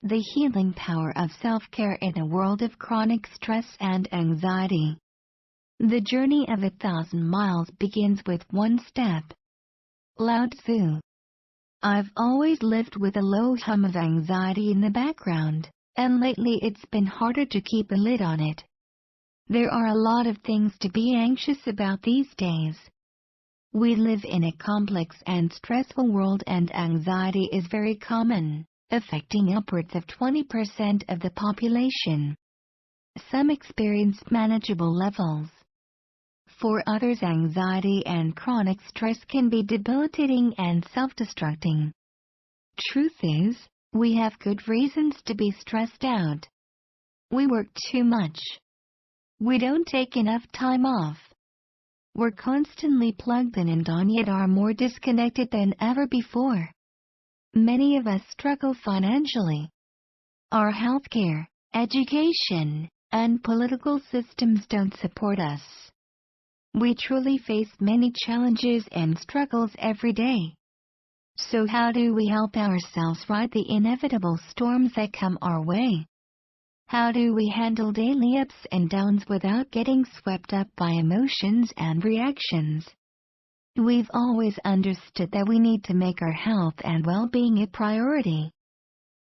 The healing power of self-care in a world of chronic stress and anxiety. The journey of 1,000 miles begins with one step. Lao Tzu. I've always lived with a low hum of anxiety in the background, and lately it's been harder to keep a lid on it. There are a lot of things to be anxious about these days. We live in a complex and stressful world, and anxiety is very common, affecting upwards of 20% of the population. Some experience manageable levels. For others, anxiety and chronic stress can be debilitating and self-destructing. Truth is, we have good reasons to be stressed out. We work too much. We don't take enough time off. We're constantly plugged in and on, yet are more disconnected than ever before. Many of us struggle financially. Our healthcare, education, and political systems don't support us. We truly face many challenges and struggles every day. So how do we help ourselves ride the inevitable storms that come our way? How do we handle daily ups and downs without getting swept up by emotions and reactions? We've always understood that we need to make our health and well-being a priority.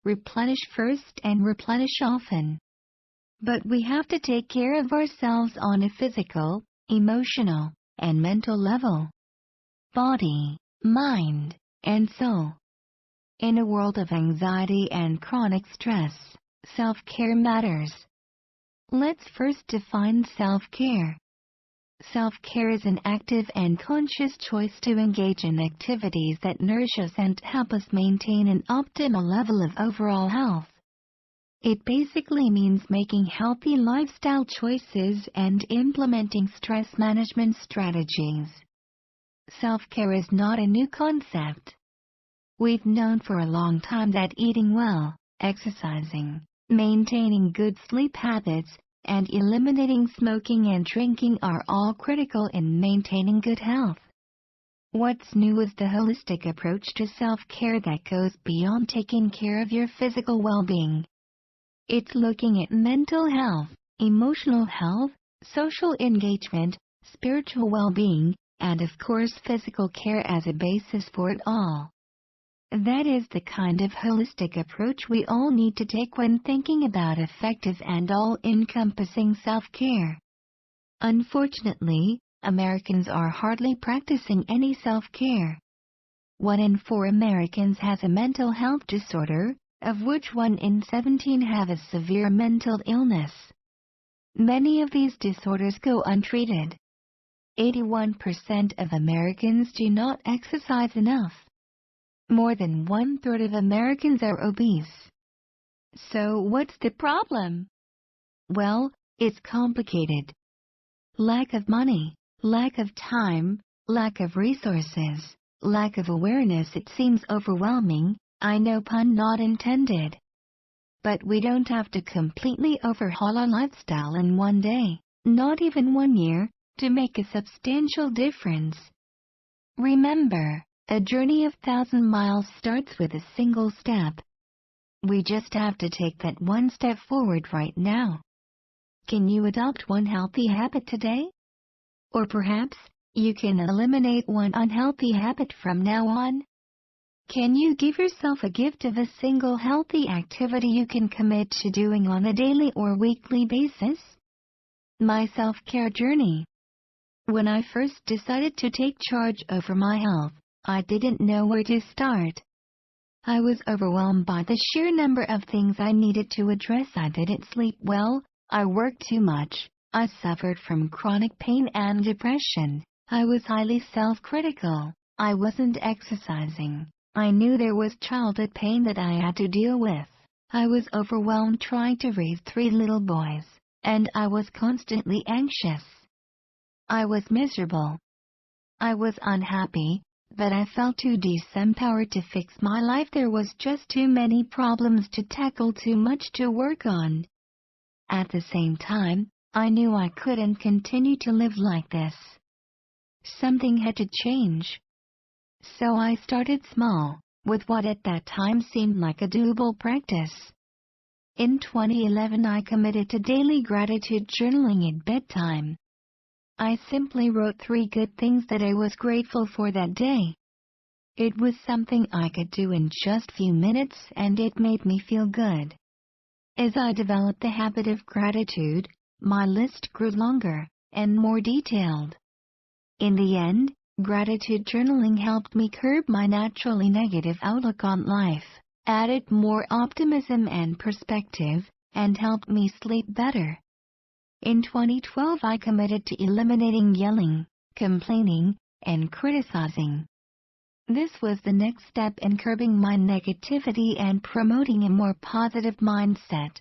Replenish first and replenish often. But we have to take care of ourselves on a physical, emotional, and mental level. Body, mind, and soul. In a world of anxiety and chronic stress, self-care matters. Let's first define self-care. Self-care is an active and conscious choice to engage in activities that nourish us and help us maintain an optimal level of overall health. It basically means making healthy lifestyle choices and implementing stress management strategies. Self-care is not a new concept. We've known for a long time that eating well, exercising, maintaining good sleep habits, and eliminating smoking and drinking are all critical in maintaining good health. What's new is the holistic approach to self-care that goes beyond taking care of your physical well-being. It's looking at mental health, emotional health, social engagement, spiritual well-being, and of course physical care as a basis for it all. That is the kind of holistic approach we all need to take when thinking about effective and all-encompassing self-care. Unfortunately, Americans are hardly practicing any self-care. 1 in 4 Americans has a mental health disorder, of which 1 in 17 have a severe mental illness. Many of these disorders go untreated. 81% of Americans do not exercise enough. More than 1/3 of Americans are obese. So what's the problem? Well, it's complicated. Lack of money, lack of time, lack of resources, lack of awareness. It seems overwhelming, I know, pun not intended. But we don't have to completely overhaul our lifestyle in one day, not even 1 year, to make a substantial difference. Remember, a journey of 1,000 miles starts with a single step. We just have to take that one step forward right now. Can you adopt one healthy habit today? Or perhaps, you can eliminate one unhealthy habit from now on. Can you give yourself a gift of a single healthy activity you can commit to doing on a daily or weekly basis? My self-care journey. When I first decided to take charge over my health, I didn't know where to start. I was overwhelmed by the sheer number of things I needed to address. I didn't sleep well, I worked too much, I suffered from chronic pain and depression, I was highly self-critical, I wasn't exercising. I knew there was childhood pain that I had to deal with. I was overwhelmed trying to raise 3 little boys, and I was constantly anxious. I was miserable. I was unhappy, but I felt too disempowered to fix my life. There was just too many problems to tackle, too much to work on. At the same time, I knew I couldn't continue to live like this. Something had to change. So I started small, with what at that time seemed like a doable practice. In 2011 I committed to daily gratitude journaling at bedtime. I simply wrote 3 good things that I was grateful for that day. It was something I could do in just few minutes and it made me feel good. As I developed the habit of gratitude, my list grew longer and more detailed. In the end, gratitude journaling helped me curb my naturally negative outlook on life, added more optimism and perspective, and helped me sleep better. In 2012 I committed to eliminating yelling, complaining, and criticizing. This was the next step in curbing my negativity and promoting a more positive mindset.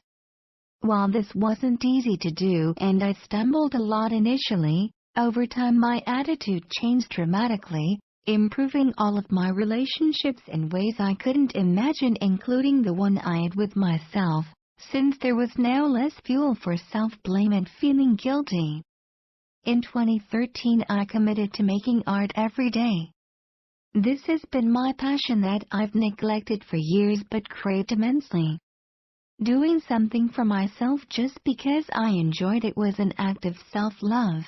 While this wasn't easy to do and I stumbled a lot initially, over time my attitude changed dramatically, improving all of my relationships in ways I couldn't imagine, including the one I had with myself, since there was now less fuel for self-blame and feeling guilty. In 2013 I committed to making art every day. This has been my passion that I've neglected for years but craved immensely. Doing something for myself just because I enjoyed it was an act of self-love.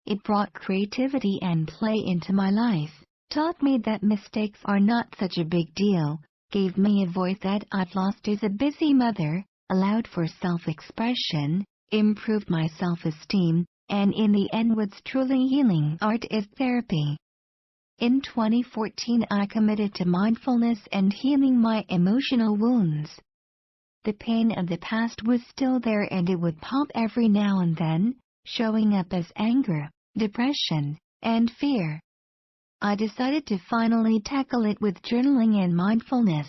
It brought creativity and play into my life, taught me that mistakes are not such a big deal, gave me a voice that I've lost as a busy mother, allowed for self-expression, improved my self-esteem, and in the end was truly healing. Art is therapy. In 2014 I committed to mindfulness and healing my emotional wounds. The pain of the past was still there and it would pop every now and then, showing up as anger, depression, and fear. I decided to finally tackle it with journaling and mindfulness.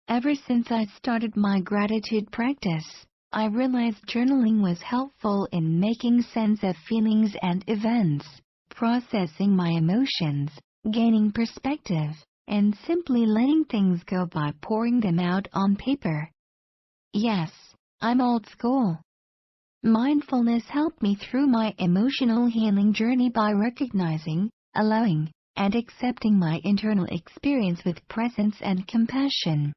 Ever since I started my gratitude practice, I realized journaling was helpful in making sense of feelings and events, processing my emotions, gaining perspective, and simply letting things go by pouring them out on paper. Yes, I'm old school. Mindfulness helped me through my emotional healing journey by recognizing, allowing, and accepting my internal experience with presence and compassion.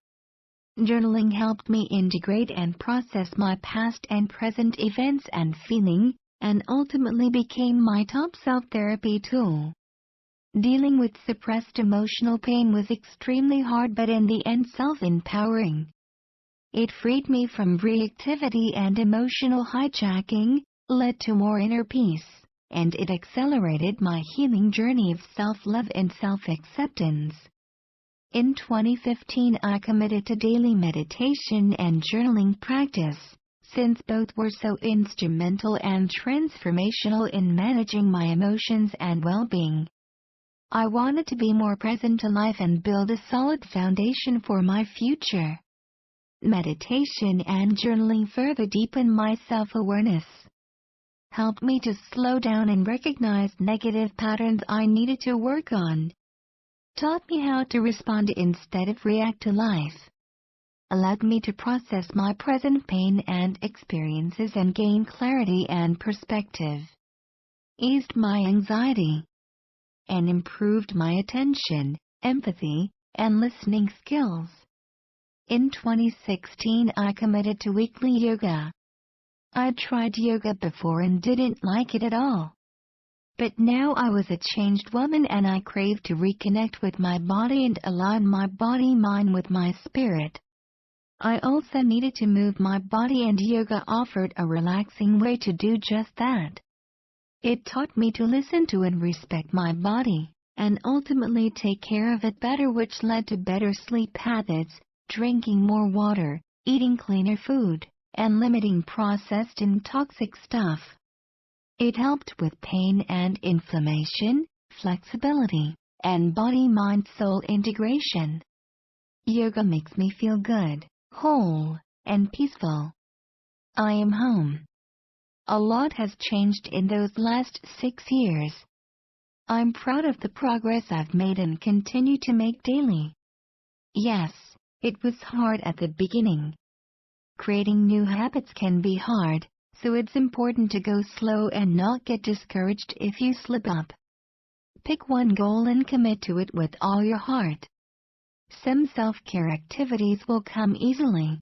Journaling helped me integrate and process my past and present events and feeling, and ultimately became my top self-therapy tool. Dealing with suppressed emotional pain was extremely hard but in the end self-empowering. It freed me from reactivity and emotional hijacking, led to more inner peace, and it accelerated my healing journey of self-love and self-acceptance. In 2015 I committed to daily meditation and journaling practice, since both were so instrumental and transformational in managing my emotions and well-being. I wanted to be more present to life and build a solid foundation for my future. Meditation and journaling further deepened my self-awareness, helped me to slow down and recognize negative patterns I needed to work on, taught me how to respond instead of react to life, allowed me to process my present pain and experiences and gain clarity and perspective, eased my anxiety, and improved my attention, empathy, and listening skills. In 2016 I committed to weekly yoga. I'd tried yoga before and didn't like it at all. But now I was a changed woman and I craved to reconnect with my body and align my body-mind with my spirit. I also needed to move my body and yoga offered a relaxing way to do just that. It taught me to listen to and respect my body, and ultimately take care of it better, which led to better sleep habits, drinking more water, eating cleaner food, and limiting processed and toxic stuff. It helped with pain and inflammation, flexibility, and body-mind-soul integration. Yoga makes me feel good, whole, and peaceful. I am home. A lot has changed in those last 6 years. I'm proud of the progress I've made and continue to make daily. Yes, it was hard at the beginning. Creating new habits can be hard, so it's important to go slow and not get discouraged if you slip up. Pick one goal and commit to it with all your heart. Some self-care activities will come easily.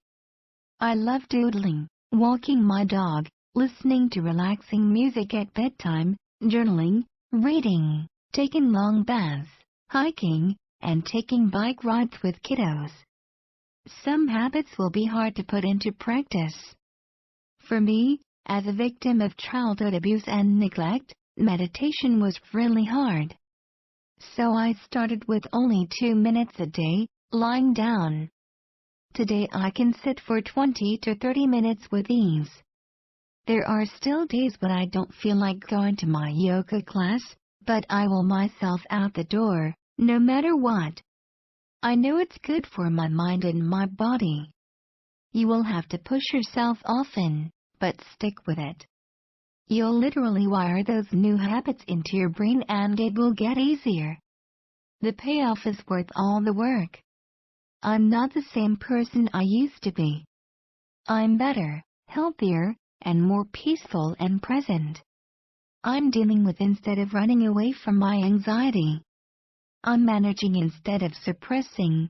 I love doodling, walking my dog, listening to relaxing music at bedtime, journaling, reading, taking long baths, hiking, and taking bike rides with kiddos. Some habits will be hard to put into practice. For me, as a victim of childhood abuse and neglect, meditation was really hard. So I started with only 2 minutes a day, lying down. Today I can sit for 20 to 30 minutes with ease. There are still days when I don't feel like going to my yoga class, but I will myself out the door, no matter what. I know it's good for my mind and my body. You will have to push yourself often, but stick with it. You'll literally wire those new habits into your brain and it will get easier. The payoff is worth all the work. I'm not the same person I used to be. I'm better, healthier, and more peaceful and present. I'm dealing with instead of running away from my anxiety. I'm managing instead of suppressing.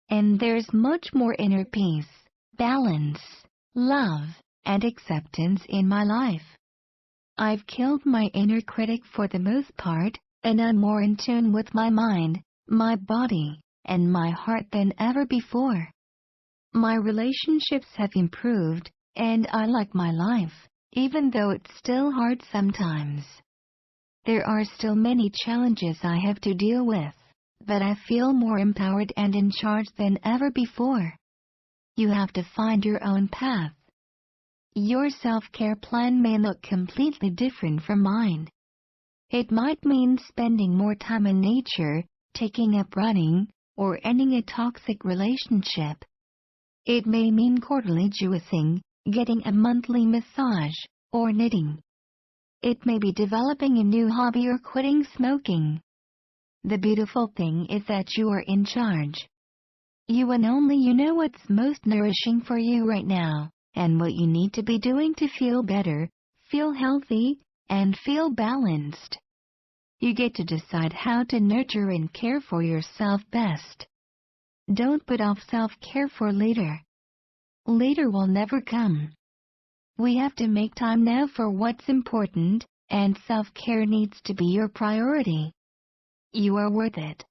And there's much more inner peace, balance, love, and acceptance in my life. I've killed my inner critic for the most part, and I'm more in tune with my mind, my body, and my heart than ever before. My relationships have improved, and I like my life, even though it's still hard sometimes. There are still many challenges I have to deal with, but I feel more empowered and in charge than ever before. You have to find your own path. Your self-care plan may look completely different from mine. It might mean spending more time in nature, taking up running, or ending a toxic relationship. It may mean quarterly juicing, getting a monthly massage, or knitting. It may be developing a new hobby or quitting smoking. The beautiful thing is that you are in charge. You and only you know what's most nourishing for you right now, and what you need to be doing to feel better, feel healthy, and feel balanced. You get to decide how to nurture and care for yourself best. Don't put off self-care for later. Later will never come. We have to make time now for what's important, and self-care needs to be your priority. You are worth it.